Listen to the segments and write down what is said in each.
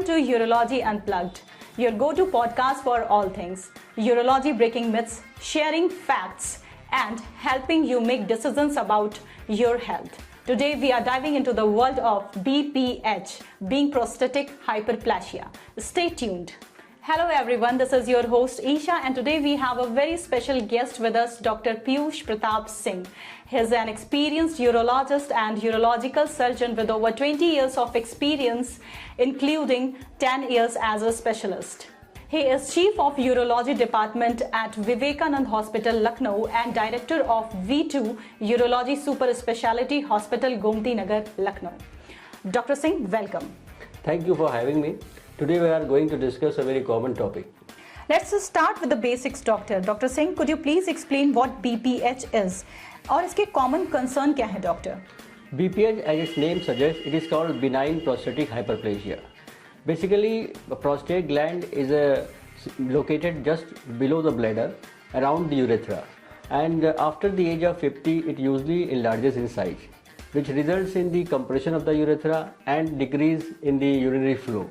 Welcome to Urology Unplugged, your go-to podcast for all things urology, breaking myths, sharing facts, and helping you make decisions about your health. Today we are diving into the world of BPH, being prostatic hyperplasia. Stay tuned. Hello everyone, this is your host Isha, and today we have a very special guest with us, Dr. Piyush Pratap Singh. He is an experienced urologist and urological surgeon with over 20 years of experience, including 10 years as a specialist. He is Chief of Urology Department at Vivekanand Hospital, Lucknow, and Director of V2 Urology Super Speciality Hospital, Gomti Nagar, Lucknow. Dr. Singh, welcome. Thank you for having me. Today we are going to discuss a very common topic. Let's just start with the basics, Doctor. Dr. Singh, could you please explain what BPH is? और इसके common concern क्या है, Doctor? BPH, as its name suggests, it is called benign prostatic hyperplasia. Basically, the prostate gland is located just below the bladder, around the urethra. And after the age of 50, it usually enlarges in size, which results in the compression of the urethra and decrease in the urinary flow.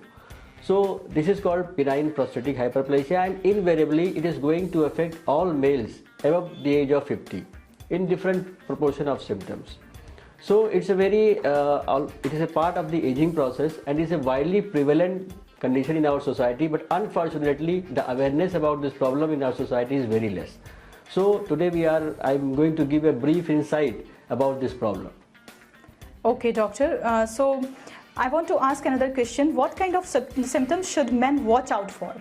So this is called benign prostatic hyperplasia, and invariably it is going to affect all males above the age of 50 in different proportion of symptoms. So it's a it is a part of the aging process and is a widely prevalent condition in our society, but unfortunately the awareness about this problem in our society is very less. So today I'm going to give a brief insight about this problem. Okay, doctor. So I want to ask another question. What kind of symptoms should men watch out for?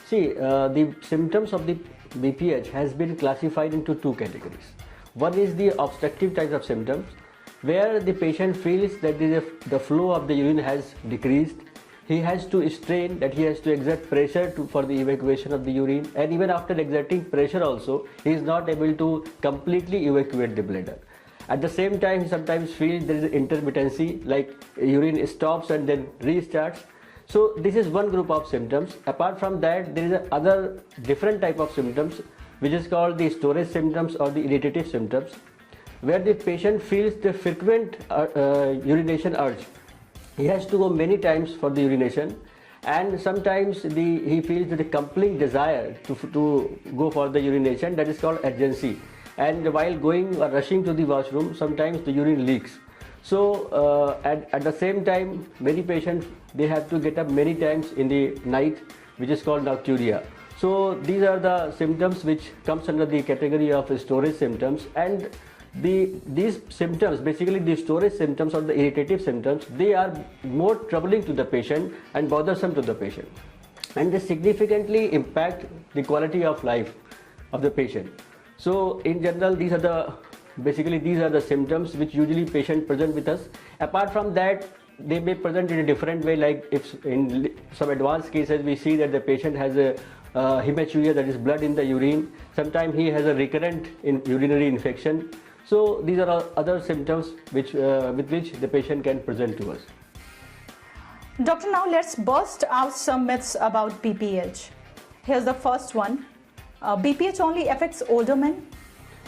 See, the symptoms of the BPH has been classified into two categories. One is the obstructive type of symptoms, where the patient feels that the flow of the urine has decreased. He has to strain, that he has to exert pressure for the evacuation of the urine, and even after exerting pressure also, he is not able to completely evacuate the bladder. At the same time, he sometimes feels there is intermittency, like urine stops and then restarts. So this is one group of symptoms. Apart from that, there is another different type of symptoms, which is called the storage symptoms or the irritative symptoms, where the patient feels the frequent urination urge. He has to go many times for the urination, and sometimes he feels the compelling desire to go for the urination, that is called urgency. And while going or rushing to the washroom, sometimes the urine leaks. So at the same time, many patients, they have to get up many times in the night, which is called nocturia. So these are the symptoms which comes under the category of storage symptoms, and these symptoms, basically the storage symptoms or the irritative symptoms, they are more troubling to the patient and bothersome to the patient, and they significantly impact the quality of life of the patient. So in general, these are the symptoms which usually patient present with us. Apart from that, they may present in a different way, like if in some advanced cases we see that the patient has a hematuria, that is blood in the urine. Sometimes he has a recurrent urinary infection. So these are other symptoms with which the patient can present to us. Doctor, now let's burst out some myths about BPH. Here's the first one. BPH only affects older men?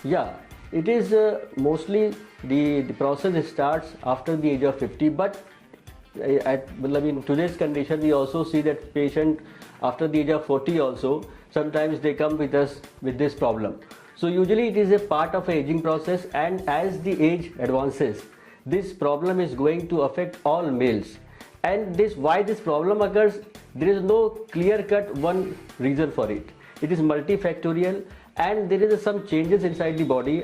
Yeah, it is mostly the process starts after the age of 50, but in today's condition we also see that patient after the age of 40 also, sometimes they come with us with this problem. So usually it is a part of an aging process, and as the age advances, this problem is going to affect all males. And why this problem occurs, there is no clear-cut one reason for it. It is multifactorial, and there is some changes inside the body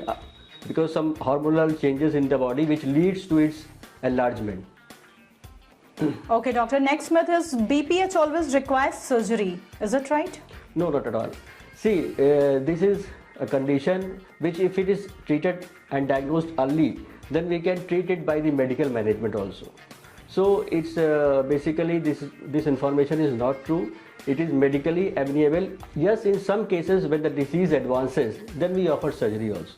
because some hormonal changes in the body which leads to its enlargement. Okay, doctor. Next myth is BPH always requires surgery. Is it right? No, not at all. See, this is a condition which, if it is treated and diagnosed early, then we can treat it by the medical management also. So it's basically this information is not true. It is medically amenable. Yes, in some cases when the disease advances, then we offer surgery also.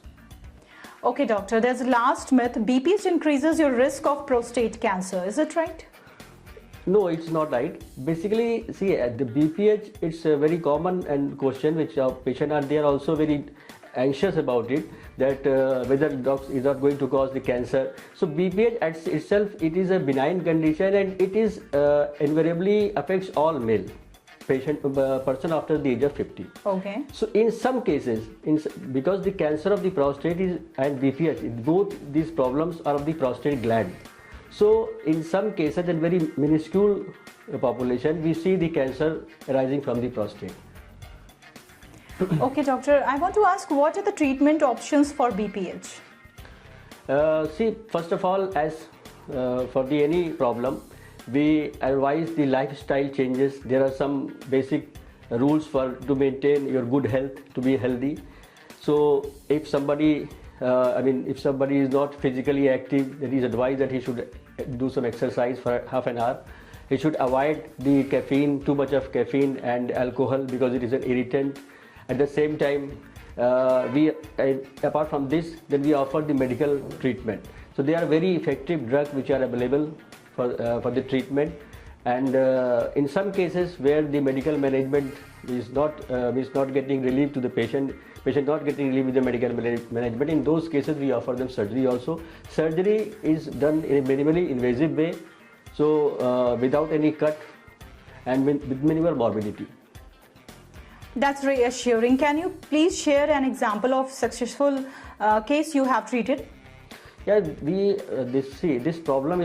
Okay, doctor. There's a last myth. BPH increases your risk of prostate cancer. Is it right? No, it's not right. Basically, see, the BPH, it's a very common and question which our patients are, they are also very anxious about it, that whether drugs is not going to cause the cancer. So BPH at itself, it is a benign condition, and it is invariably affects all male person after the age of 50. Okay. So in some cases, because the cancer of the prostate is and BPH, both these problems are of the prostate gland. So in some cases, in very minuscule population, we see the cancer arising from the prostate. Okay, doctor, I want to ask, what are the treatment options for BPH? See, first of all, as for any problem, we advise the lifestyle changes. There are some basic rules to maintain your good health, to be healthy. So if somebody if somebody is not physically active, then it is advised that he should do some exercise for half an hour. He should avoid the caffeine, too much of caffeine and alcohol, because it is an irritant. At the same time, apart from this, then we offer the medical treatment. So there are very effective drugs which are available for the treatment, and in some cases where the medical management is not getting relief to the patient not getting relief with the medical management, in those cases we offer them surgery also. Surgery is done in a minimally invasive way, so without any cut and with minimal morbidity. That's reassuring. Can you please share an example of successful case you have treated? Yeah, this problem is